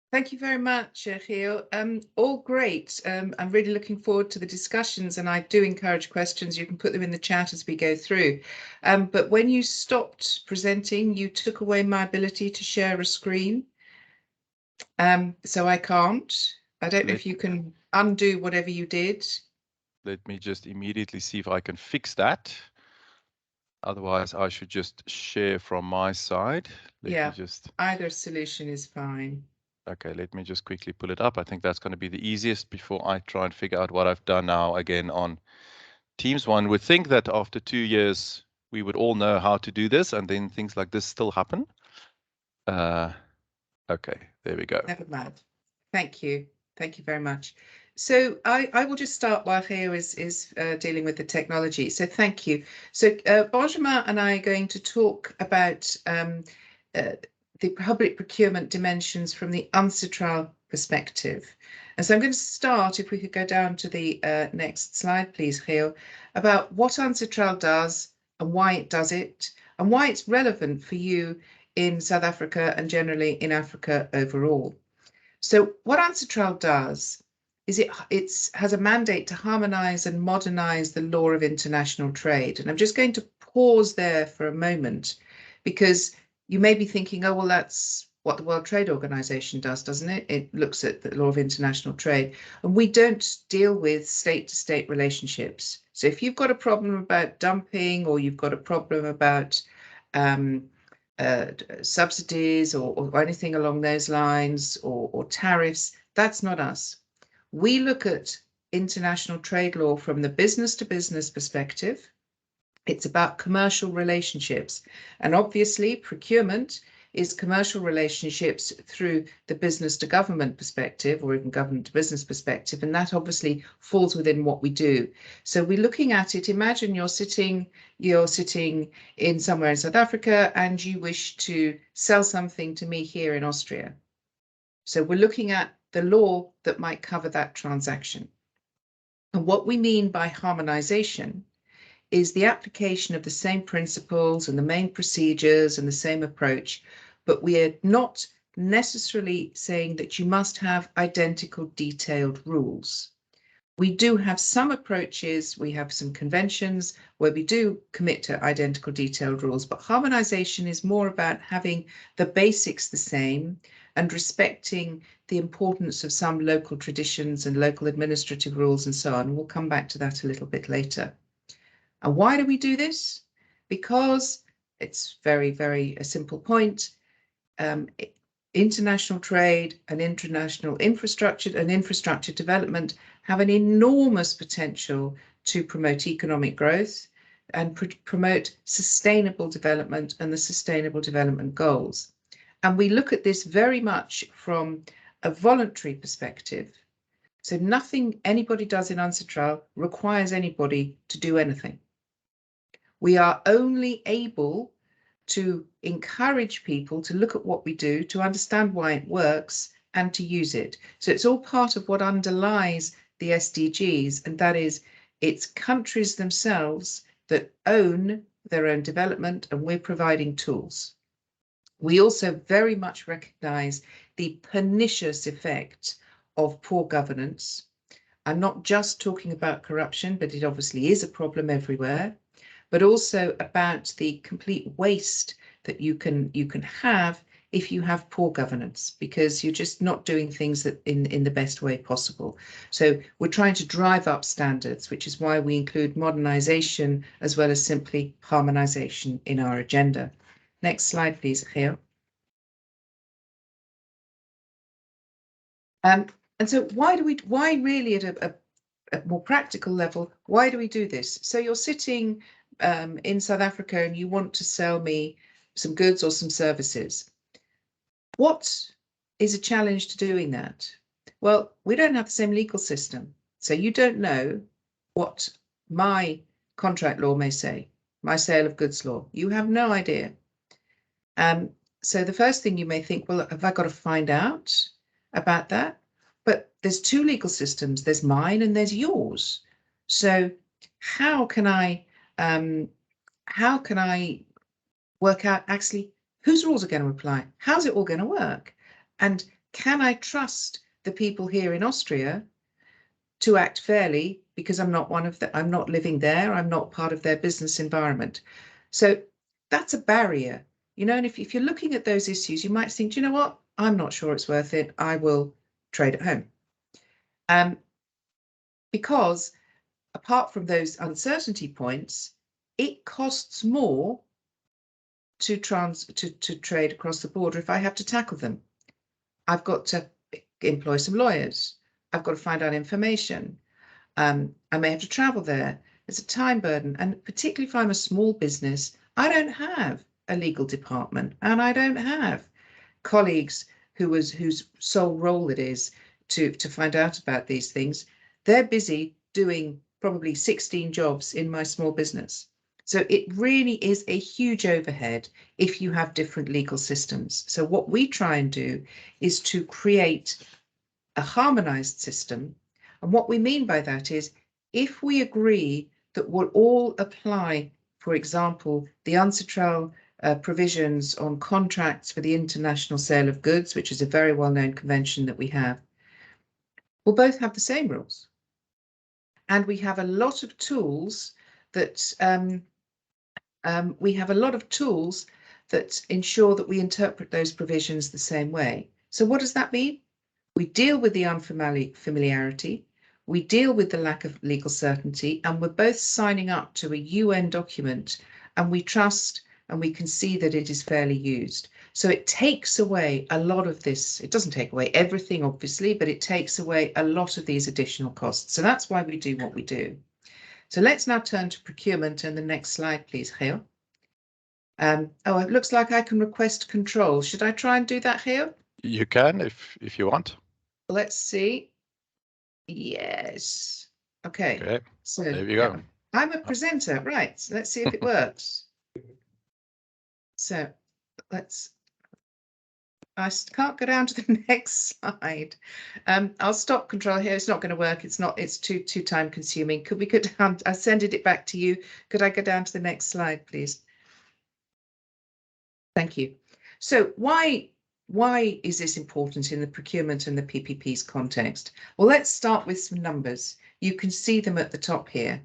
Thank you very much, Gio. All great. I'm really looking forward to the discussions, and I do encourage questions. You can put them in the chat as we go through. But when you stopped presenting, you took away my ability to share a screen. So I can't. I don't know if you can undo whatever you did. Let me just immediately see if I can fix that. Otherwise, I should just share from my side. Either solution is fine. Okay, let me just quickly pull it up. I think that's going to be the easiest before I try and figure out what I've done now again on Teams. One would think that after 2 years, we would all know how to do this, and then things like this still happen. Okay, there we go. Never mind. Thank you. Thank you very much. So I will just start while Gio is dealing with the technology. So thank you. So Benjamin and I are going to talk about the public procurement dimensions from the UNCITRAL perspective. And so I'm going to start, if we could go down to the next slide, please, Gio, about what UNCITRAL does and why it does it, and why it's relevant for you in South Africa and generally in Africa overall. So what UNCITRAL does is it has a mandate to harmonise and modernise the law of international trade. And I'm just going to pause there for a moment, because you may be thinking, oh, well, that's what the World Trade Organization does, doesn't it? It looks at the law of international trade. And we don't deal with state-to-state relationships. So if you've got a problem about dumping, or you've got a problem about subsidies or anything along those lines, or tariffs, that's not us. We look at international trade law from the business-to-business perspective. It's about commercial relationships. And obviously, procurement is commercial relationships through the business to government perspective, or even government to business perspective. And that obviously falls within what we do. So we're looking at it. Imagine you're sitting in somewhere in South Africa and you wish to sell something to me here in Austria. So we're looking at the law that might cover that transaction. And what we mean by harmonization is the application of the same principles and the main procedures and the same approach, but we are not necessarily saying that you must have identical detailed rules. We do have some approaches, we have some conventions where we do commit to identical detailed rules, but harmonization is more about having the basics the same and respecting the importance of some local traditions and local administrative rules and so on. We'll come back to that a little bit later. And why do we do this? Because it's very, very a simple point. International trade and international infrastructure and infrastructure development have an enormous potential to promote economic growth and promote sustainable development and the Sustainable Development Goals. And we look at this very much from a voluntary perspective. So nothing anybody does in UNCITRAL requires anybody to do anything. We are only able to encourage people to look at what we do, to understand why it works, and to use it. So it's all part of what underlies the SDGs, and that is it's countries themselves that own their own development, and we're providing tools. We also very much recognise the pernicious effect of poor governance. I'm not just talking about corruption, but it obviously is a problem everywhere, but also about the complete waste that you can have if you have poor governance, because you're just not doing things that in the best way possible. So we're trying to drive up standards, which is why we include modernization as well as simply harmonization in our agenda. Next slide, please, Gio. And so why really at a more practical level, why do we do this? So you're sitting in South Africa and you want to sell me some goods or some services. What is a challenge to doing that? Well, we don't have the same legal system. So you don't know what my contract law may say, my sale of goods law. You have no idea. So the first thing you may think, well, have I got to find out about that? But there's two legal systems. There's mine and there's yours. So how can I work out actually whose rules are going to apply? How's it all going to work? And can I trust the people here in Austria to act fairly because I'm not living there, I'm not part of their business environment. So that's a barrier, you know, and if you're looking at those issues, you might think, you know what, I'm not sure it's worth it, I will trade at home. Because apart from those uncertainty points, it costs more to trade across the border if I have to tackle them. I've got to employ some lawyers. I've got to find out information. I may have to travel there. There's a time burden. And particularly if I'm a small business, I don't have a legal department and I don't have colleagues whose sole role it is to find out about these things. They're busy doing probably 16 jobs in my small business. So it really is a huge overhead if you have different legal systems. So what we try and do is to create a harmonized system. And what we mean by that is if we agree that we'll all apply, for example, the UNCITRAL provisions on contracts for the international sale of goods, which is a very well-known convention that we have, we'll both have the same rules. And we have a lot of tools that ensure that we interpret those provisions the same way. So what does that mean? We deal with the unfamiliarity, we deal with the lack of legal certainty, and we're both signing up to a UN document, and we trust and we can see that it is fairly used. So it takes away a lot of this. It doesn't take away everything, obviously, but it takes away a lot of these additional costs. So that's why we do what we do. So let's now turn to procurement, and the next slide, please, Geo. Oh, it looks like I can request control. Should I try and do that, Geo? You can if you want. Let's see. Yes. Okay. So there you go. I'm a presenter, right? So let's see if it works. So I can't go down to the next slide. I'll stop control here. It's not going to work. It's too time consuming. Could we go down? I send it back to you. Could I go down to the next slide, please? Thank you. So why is this important in the procurement and the PPP's context? Well, let's start with some numbers. You can see them at the top here.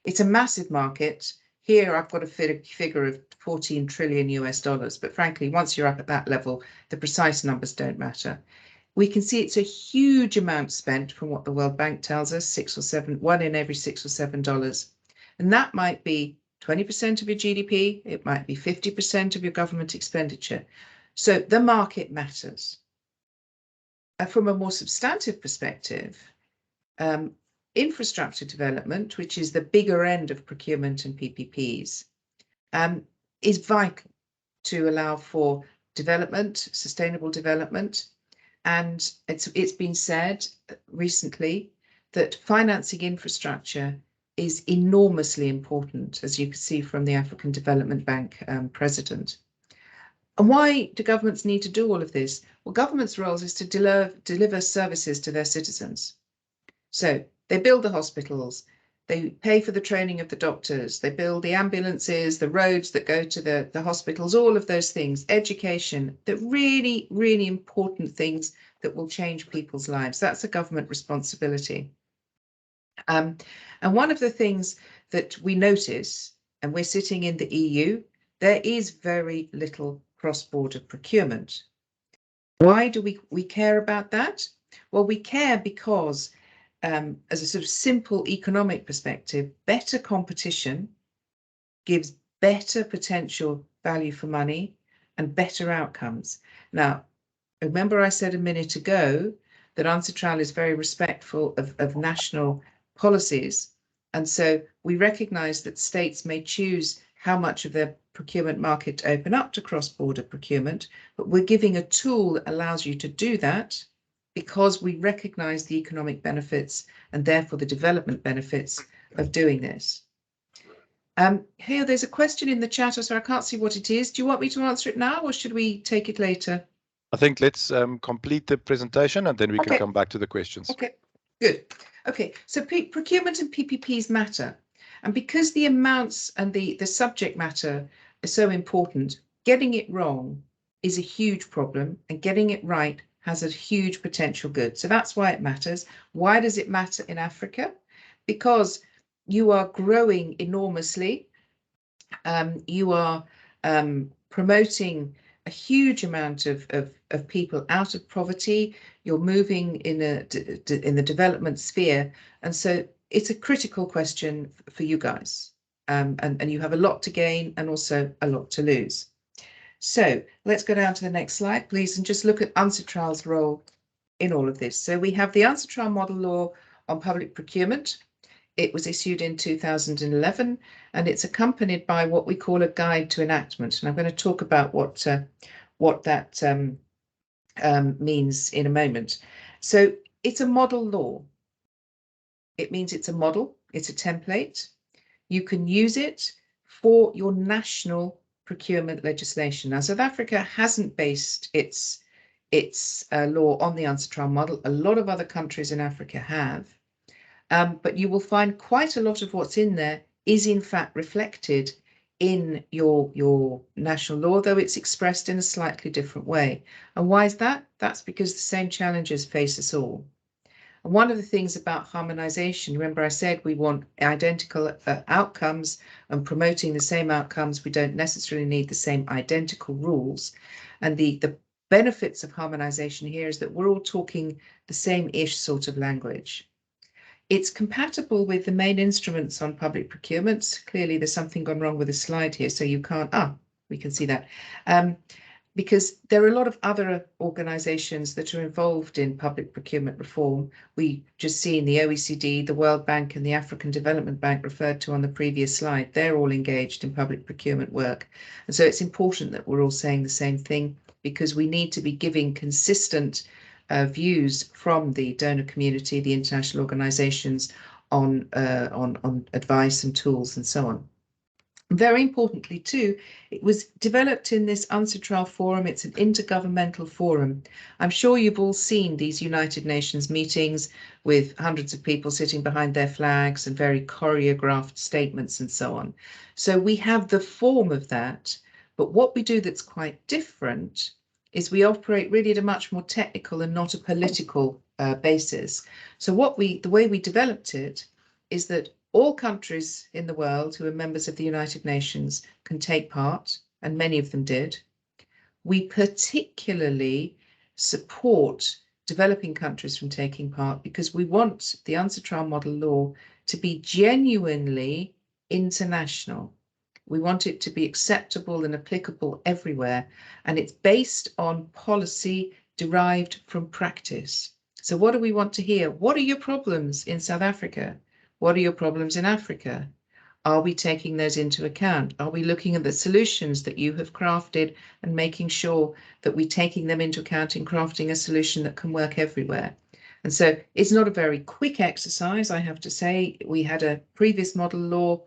It's a massive market. Here I've got a figure of 14 trillion US dollars, but frankly, once you're up at that level, the precise numbers don't matter. We can see it's a huge amount spent from what the World Bank tells us, one in every $6 or $7. And that might be 20% of your GDP, it might be 50% of your government expenditure. So the market matters. From a more substantive perspective, infrastructure development, which is the bigger end of procurement and PPPs, is vital to allow for development, sustainable development. And it's been said recently that financing infrastructure is enormously important, as you can see from the African Development Bank president. And why do governments need to do all of this? Well, governments' roles is to deliver services to their citizens. So they build the hospitals, they pay for the training of the doctors, they build the ambulances, the roads that go to the hospitals, all of those things, education, the really, really important things that will change people's lives. That's a government responsibility. And one of the things that we notice, and we're sitting in the EU, there is very little cross-border procurement. Why do we care about that? Well, we care because as a sort of simple economic perspective, better competition gives better potential value for money and better outcomes. Now, remember I said a minute ago that UNCITRAL is very respectful of national policies. And so we recognize that states may choose how much of their procurement market to open up to cross-border procurement, but we're giving a tool that allows you to do that because we recognize the economic benefits and therefore the development benefits of doing this. Here, there's a question in the chat, so I can't see what it is. Do you want me to answer it now or should we take it later? I think let's complete the presentation and then we can come back to the questions. Okay, good. Okay, so procurement and PPPs matter. And because the amounts and the subject matter are so important, getting it wrong is a huge problem and getting it right has a huge potential good. So that's why it matters. Why does it matter in Africa? Because you are growing enormously. You are promoting a huge amount of people out of poverty. You're moving in the development sphere. And so it's a critical question for you guys. And you have a lot to gain and also a lot to lose. So let's go down to the next slide, please, and just look at UNCITRAL's role in all of this. So we have the UNCITRAL Model Law on Public Procurement. It was issued in 2011, and it's accompanied by what we call a guide to enactment. And I'm going to talk about what that means in a moment. So it's a model law. It means it's a model, it's a template. You can use it for your national procurement legislation. Now, South Africa hasn't based its law on the UNCITRAL model. A lot of other countries in Africa have. But you will find quite a lot of what's in there is in fact reflected in your national law, though it's expressed in a slightly different way. And why is that? That's because the same challenges face us all. And one of the things about harmonization, remember I said we want identical outcomes, and promoting the same outcomes, we don't necessarily need the same identical rules. And the benefits of harmonization here is that we're all talking the same-ish sort of language. It's compatible with the main instruments on public procurement. Clearly, there's something gone wrong with the slide here, so you can't, we can see that. Because there are a lot of other organizations that are involved in public procurement reform. We just seen the OECD, the World Bank, and the African Development Bank referred to on the previous slide. They're all engaged in public procurement work. And so it's important that we're all saying the same thing, because we need to be giving consistent views from the donor community, the international organizations on advice and tools and so on. Very importantly too, it was developed in this UNCITRAL forum. It's an intergovernmental forum. I'm sure you've all seen these United Nations meetings with hundreds of people sitting behind their flags and very choreographed statements and so on. So we have the form of that, but what we do that's quite different is we operate really at a much more technical and not a political basis. So the way we developed it is that all countries in the world who are members of the United Nations can take part, and many of them did. We particularly support developing countries from taking part because we want the UNCITRAL model law to be genuinely international. We want it to be acceptable and applicable everywhere, and it's based on policy derived from practice. So what do we want to hear? What are your problems in South Africa? What are your problems in Africa? Are we taking those into account? Are we looking at the solutions that you have crafted and making sure that we're taking them into account in crafting a solution that can work everywhere? And so it's not a very quick exercise, I have to say. We had a previous model law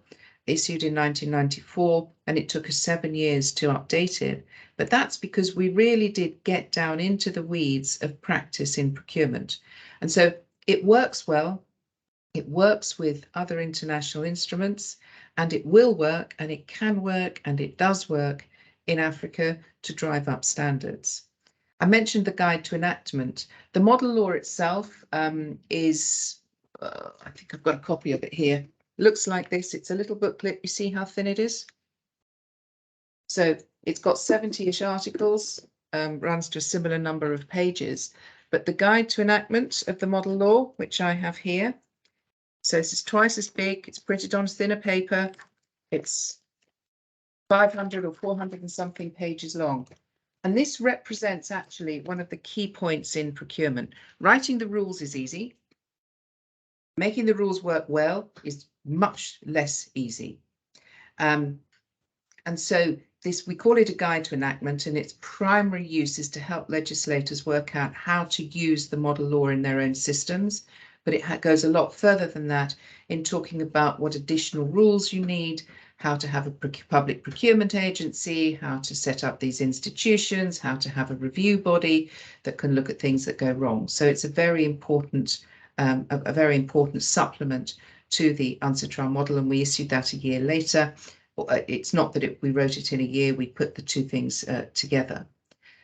issued in 1994, and it took us 7 years to update it. But that's because we really did get down into the weeds of practice in procurement. And so it works well. It works with other international instruments, and it will work, and it can work, and it does work in Africa to drive up standards. I mentioned the guide to enactment. The model law itself is, I think I've got a copy of it here. Looks like this. It's a little booklet. You see how thin it is? So it's got 70-ish articles, runs to a similar number of pages. But the guide to enactment of the model law, which I have here, so this is twice as big. It's printed on thinner paper. It's 500 or 400 and something pages long. And this represents actually one of the key points in procurement. Writing the rules is easy. Making the rules work well is much less easy. And so we call it a guide to enactment, and its primary use is to help legislators work out how to use the model law in their own systems. But it goes a lot further than that in talking about what additional rules you need, how to have a public procurement agency, how to set up these institutions, how to have a review body that can look at things that go wrong. So it's a very important supplement to the UNCITRAL model, and we issued that a year later. It's not that we wrote it in a year, we put the two things together.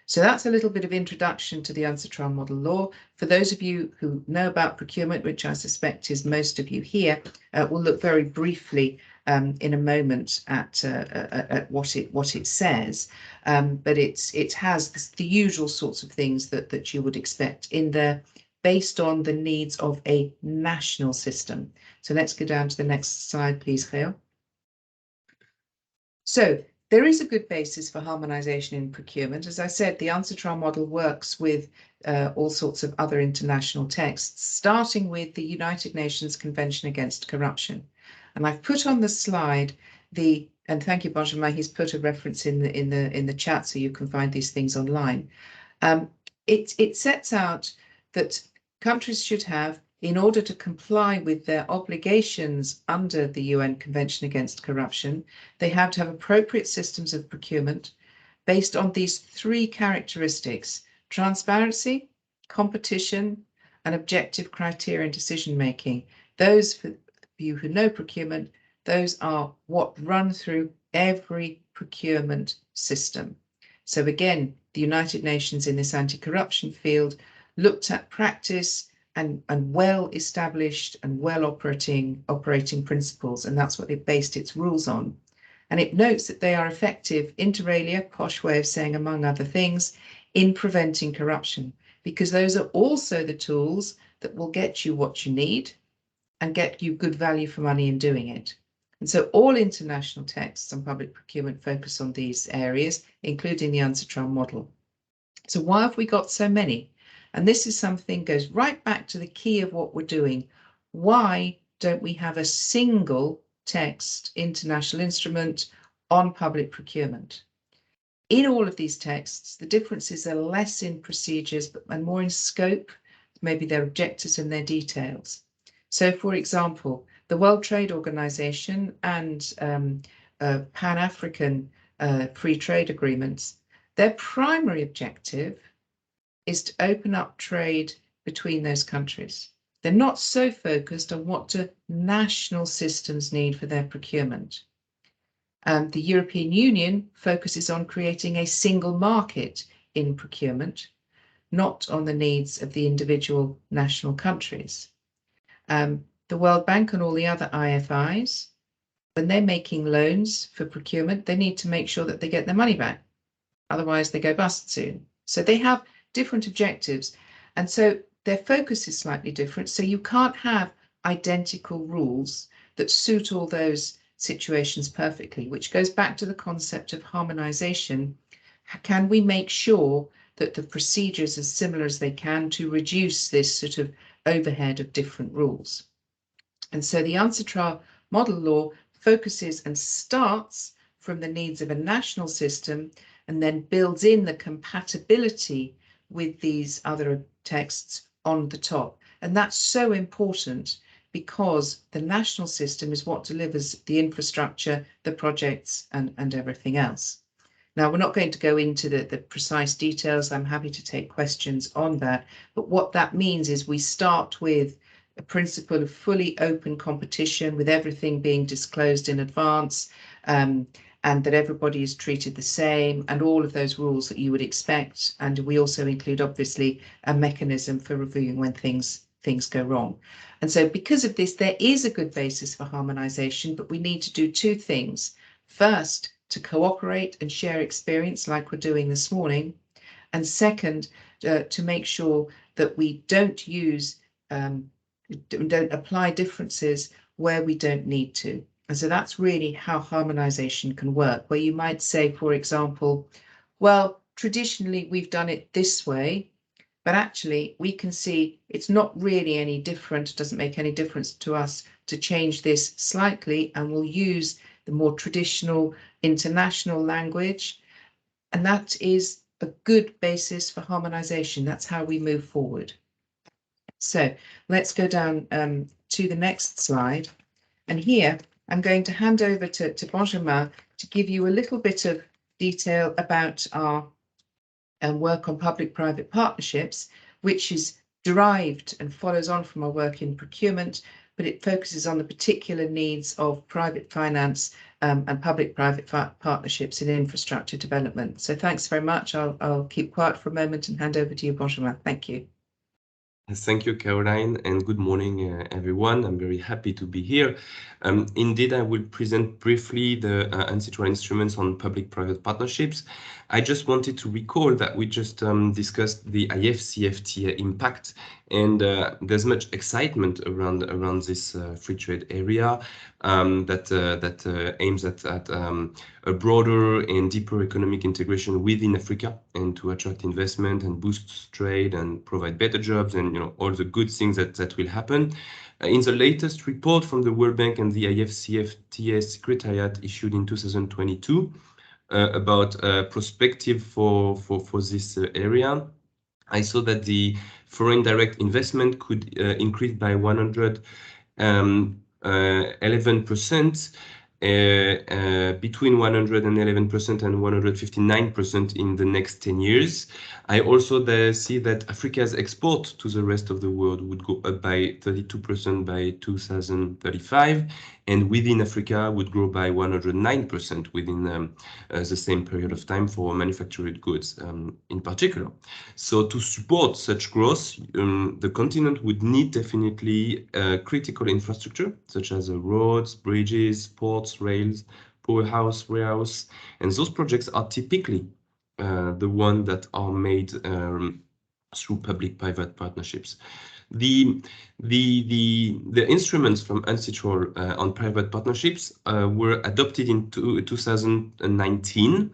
So that's a little bit of introduction to the UNCITRAL model law. For those of you who know about procurement, which I suspect is most of you here, we'll look very briefly in a moment at what it says, but it has the usual sorts of things that you would expect in there, based on the needs of a national system. So let's go down to the next slide, please, Geo. So there is a good basis for harmonisation in procurement. As I said, the UNCITRAL model works with all sorts of other international texts, starting with the United Nations Convention Against Corruption. And I've put on the slide and thank you, Benjamin, he's put a reference in the chat so you can find these things online. It sets out that countries should have, in order to comply with their obligations under the UN Convention Against Corruption, they have to have appropriate systems of procurement based on these three characteristics: transparency, competition, and objective criteria in decision making. Those, for you who know procurement, those are what run through every procurement system. So again, the United Nations in this anti-corruption field looked at practice and well-established and well-operating principles, and that's what it based its rules on. And it notes that they are effective, inter alia, posh way of saying among other things, in preventing corruption, because those are also the tools that will get you what you need and get you good value for money in doing it. And so all international texts on public procurement focus on these areas, including the UNCITRAL model. So why have we got so many? And this is something goes right back to the key of what we're doing. Why don't we have a single text international instrument on public procurement? In all of these texts, the differences are less in procedures and more in scope, maybe their objectives and their details. So, for example, the World Trade Organization and Pan-African free trade agreements, their primary objective is to open up trade between those countries. They're not so focused on what do national systems need for their procurement. The European Union focuses on creating a single market in procurement, not on the needs of the individual national countries. The World Bank and all the other IFIs, when they're making loans for procurement, they need to make sure that they get their money back. Otherwise, they go bust soon. So they have different objectives. And so their focus is slightly different. So you can't have identical rules that suit all those situations perfectly, which goes back to the concept of harmonization. Can we make sure that the procedures are similar as they can to reduce this sort of overhead of different rules? And so the UNCITRAL model law focuses and starts from the needs of a national system and then builds in the compatibility with these other texts on the top. And that's so important because the national system is what delivers the infrastructure, the projects, and everything else. Now, we're not going to go into the precise details. I'm happy to take questions on that. But what that means is we start with a principle of fully open competition, with everything being disclosed in advance, and that everybody is treated the same, and all of those rules that you would expect. And we also include, obviously, a mechanism for reviewing when things go wrong. And so because of this, there is a good basis for harmonization, but we need to do two things. First, to cooperate and share experience like we're doing this morning. And second, to make sure that we don't apply differences where we don't need to. And so that's really how harmonization can work, where you might say, for example, well, traditionally we've done it this way, but actually we can see it's not really any different. It doesn't make any difference to us to change this slightly, and we'll use the more traditional international language. And that is a good basis for harmonization. That's how we move forward. So let's go down to the next slide. And here I'm going to hand over to Benjamin to give you a little bit of detail about our work on public-private partnerships, which is derived and follows on from our work in procurement, but it focuses on the particular needs of private finance and public-private partnerships in infrastructure development. So thanks very much. I'll keep quiet for a moment and hand over to you, Benjamin. Thank you. Thank you, Caroline, and good morning, everyone. I'm very happy to be here. Indeed, I will present briefly the UNCITRAL instruments on public-private partnerships. I just wanted to recall that we just discussed the AfCFTA impact, and there's much excitement around this free trade area that aims at a broader and deeper economic integration within Africa, and to attract investment and boost trade and provide better jobs and all the good things that will happen. In the latest report from the World Bank and the AfCFTA Secretariat issued in 2022 about perspective for this area, I saw that the foreign direct investment could increase by 111%, between 111% and 159% in the next 10 years. I also see that Africa's export to the rest of the world would go up by 32% by 2035, and within Africa would grow by 109% within the same period of time for manufactured goods in particular. So to support such growth, the continent would need definitely critical infrastructure such as roads, bridges, ports, rails, powerhouse, warehouse, and those projects are typically the ones that are made through public-private partnerships. The instruments from UNCITRAL on private partnerships were adopted in 2019.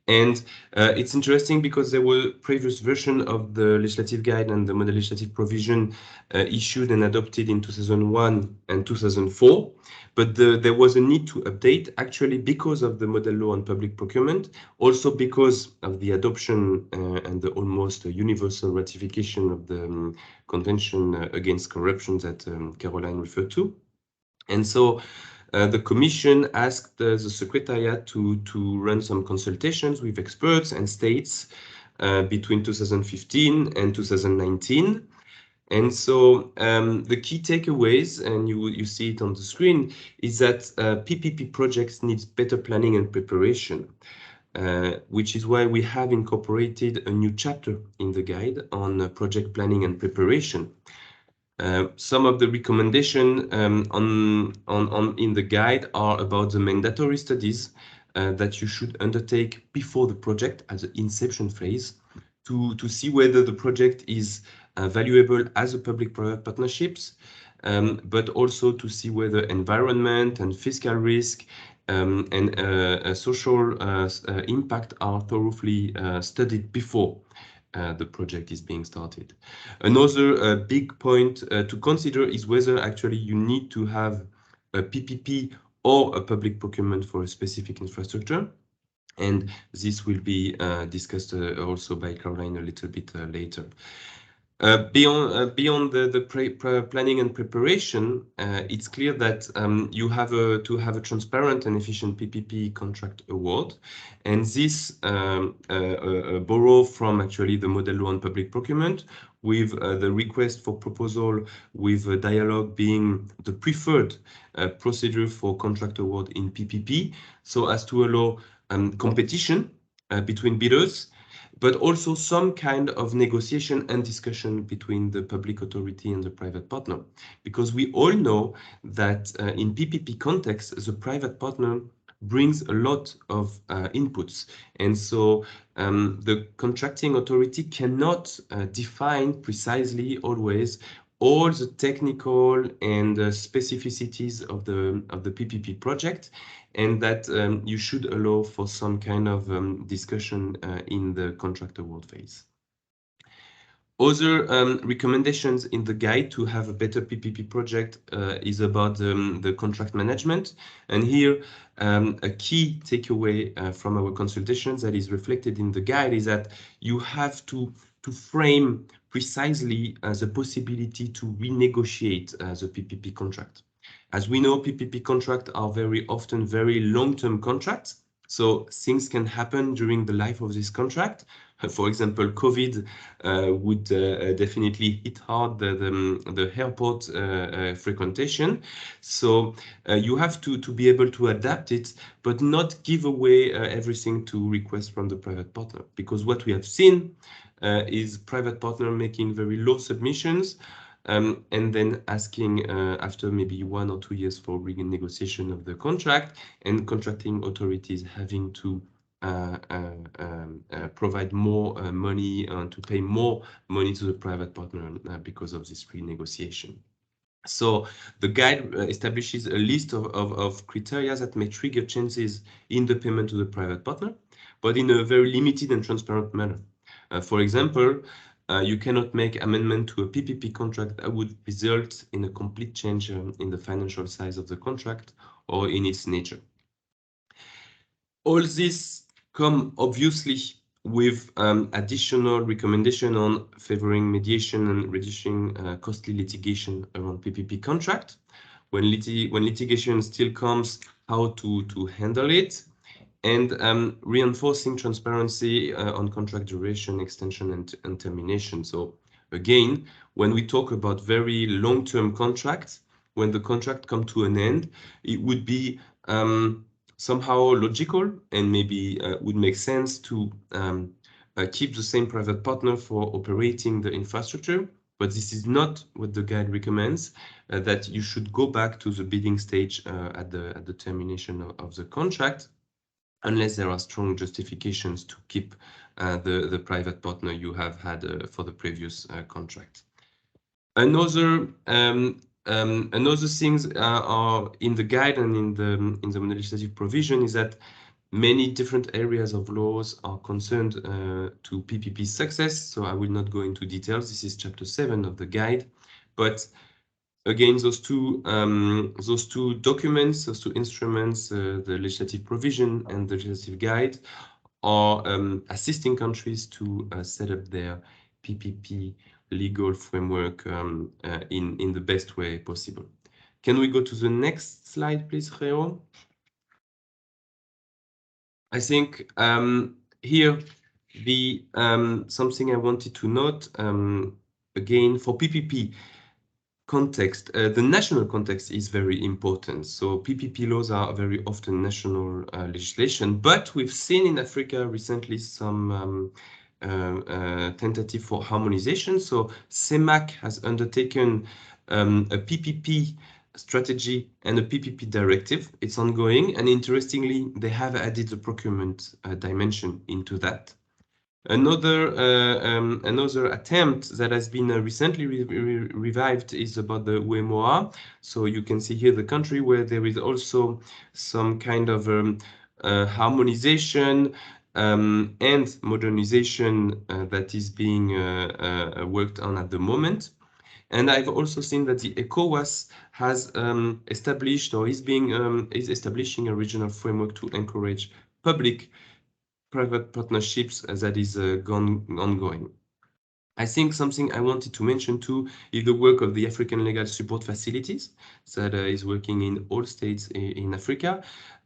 And it's interesting because there were previous version of the legislative guide and the model legislative provision issued and adopted in 2001 and 2004. But there was a need to update, actually, because of the model law on public procurement, also because of the adoption and the almost universal ratification of the Convention Against Corruption that Caroline referred to. And so the Commission asked the Secretariat to run some consultations with experts and states between 2015 and 2019. And so the key takeaways, and you see it on the screen, is that PPP projects need better planning and preparation, which is why we have incorporated a new chapter in the guide on project planning and preparation. Some of the recommendations in the guide are about the mandatory studies that you should undertake before the project at the inception phase to see whether the project is valuable as a public-private partnerships, but also to see whether environment and fiscal risk and social impact are thoroughly studied before the project is being started. Another big point to consider is whether actually you need to have a PPP or a public procurement for a specific infrastructure. And this will be discussed also by Caroline a little bit later. Beyond the planning and preparation, it's clear that you have to have a transparent and efficient PPP contract award, and this borrow from actually the model law on public procurement, with the request for proposal with dialogue being the preferred procedure for contract award in PPP, so as to allow competition between bidders, but also some kind of negotiation and discussion between the public authority and the private partner. Because we all know that in PPP context, the private partner brings a lot of inputs. And so the contracting authority cannot define precisely always all the technical and specificities of the PPP project, and that you should allow for some kind of discussion in the contract award phase. Other recommendations in the guide to have a better PPP project is about the contract management. And here, a key takeaway from our consultations that is reflected in the guide is that you have to frame precisely the possibility to renegotiate the PPP contract. As we know, PPP contracts are very often very long-term contracts, so things can happen during the life of this contract. For example, COVID would definitely hit hard the airport frequentation. So you have to be able to adapt it, but not give away everything to request from the private partner. Because what we have seen is private partner making very low submissions and then asking after maybe 1 or 2 years for renegotiation of the contract, and contracting authorities having to provide more money and to pay more money to the private partner because of this renegotiation. So the guide establishes a list of criteria that may trigger changes in the payment to the private partner, but in a very limited and transparent manner. For example, you cannot make amendment to a PPP contract that would result in a complete change in the financial size of the contract or in its nature. All this come obviously with additional recommendation on favoring mediation and reducing costly litigation around PPP contract. When litigation still comes, how to handle it, and reinforcing transparency on contract duration, extension, and termination. So again, when we talk about very long-term contracts, when the contract comes to an end, it would be somehow logical and maybe would make sense to keep the same private partner for operating the infrastructure. But this is not what the guide recommends, that you should go back to the bidding stage at the termination of the contract, unless there are strong justifications to keep the private partner you have had for the previous contract. Another things are in the guide and in the legislative provision is that many different areas of laws are concerned to PPP success. So I will not go into details. This is chapter 7 of the guide, but again, those two documents, those two instruments, the legislative provision and the legislative guide, are assisting countries to set up their PPP legal framework in the best way possible. Can we go to the next slide, please, Reo? I think here the something I wanted to note again for PPP context, the national context is very important. So PPP laws are very often national legislation, but we've seen in Africa recently some tentative for harmonization. So CEMAC has undertaken a PPP strategy and a PPP directive. It's ongoing, and interestingly, they have added the procurement dimension into that. Another attempt that has been recently revived is about the UEMOA. So you can see here the country where there is also some kind of harmonization and modernization that is being worked on at the moment. And I've also seen that the ECOWAS has established or is establishing a regional framework to encourage public-private partnerships that is ongoing. I think something I wanted to mention too is the work of the African Legal Support Facilities that is working in all states in Africa.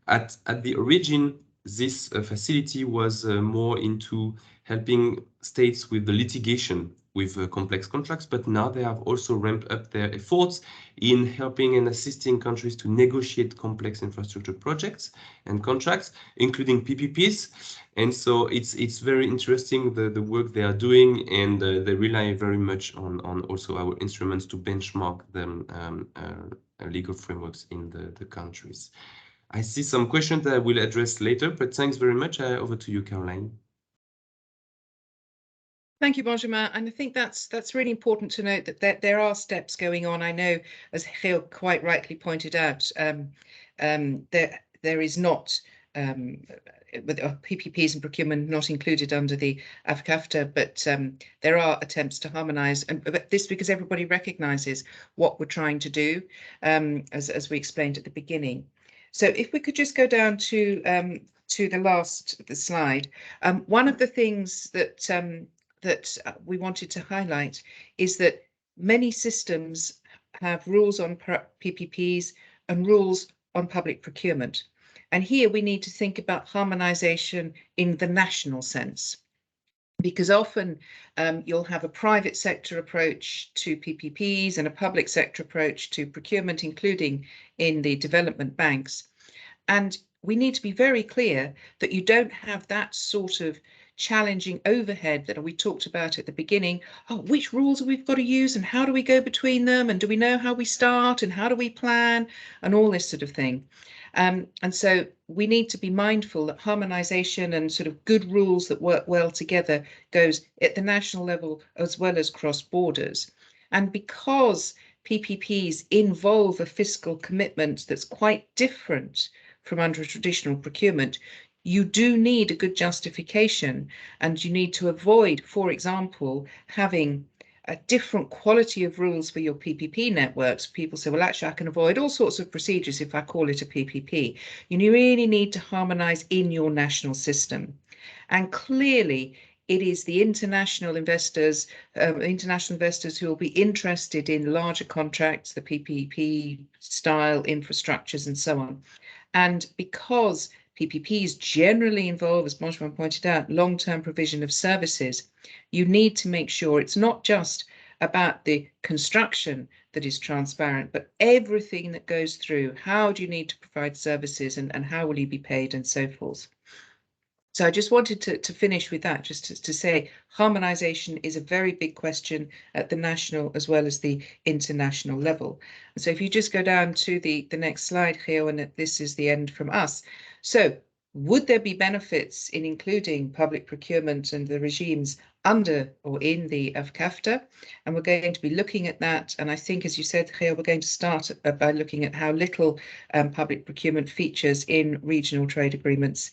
At the origin, this facility was more into helping states with the litigation with complex contracts, but now they have also ramped up their efforts in helping and assisting countries to negotiate complex infrastructure projects and contracts, including PPPs. And so it's very interesting the work they are doing, and they rely very much on also our instruments to benchmark them legal frameworks in the countries. I see some questions that I will address later, but thanks very much. Over to you, Caroline. Thank you, Benjamin. And I think that's really important to note that there are steps going on. I know, as Gil quite rightly pointed out, there is not with PPPs and procurement not included under the AfCFTA, but there are attempts to harmonise, and this because everybody recognises what we're trying to do, as we explained at the beginning. So if we could just go down to the last slide, one of the things that we wanted to highlight is that many systems have rules on PPPs and rules on public procurement. And here we need to think about harmonisation in the national sense. because often you'll have a private sector approach to PPPs and a public sector approach to procurement, including in the development banks. And we need to be very clear that you don't have that sort of challenging overhead that we talked about at the beginning. Oh, which rules have we got to use and how do we go between them? And do we know how we start and how do we plan and all this sort of thing? And so we need to be mindful that harmonisation and sort of good rules that work well together goes at the national level as well as cross borders. And because PPPs involve a fiscal commitment that's quite different from under a traditional procurement, you do need a good justification, and you need to avoid, for example, having a different quality of rules for your PPP networks. People say, well, actually, I can avoid all sorts of procedures if I call it a PPP. You really need to harmonise in your national system. And clearly, it is the international investors who will be interested in larger contracts, the PPP style infrastructures and so on. And because PPPs generally involve, as Benjamin pointed out, long-term provision of services, you need to make sure it's not just about the construction that is transparent, but everything that goes through. How do you need to provide services and how will you be paid and so forth? So I just wanted to finish with that, just to say harmonisation is a very big question at the national as well as the international level. And so if you just go down to the next slide here, and this is the end from us. So would there be benefits in including public procurement and the regimes under or in the AfCFTA? And we're going to be looking at that. And I think, as you said, Geo, we're going to start by looking at how little public procurement features in regional trade agreements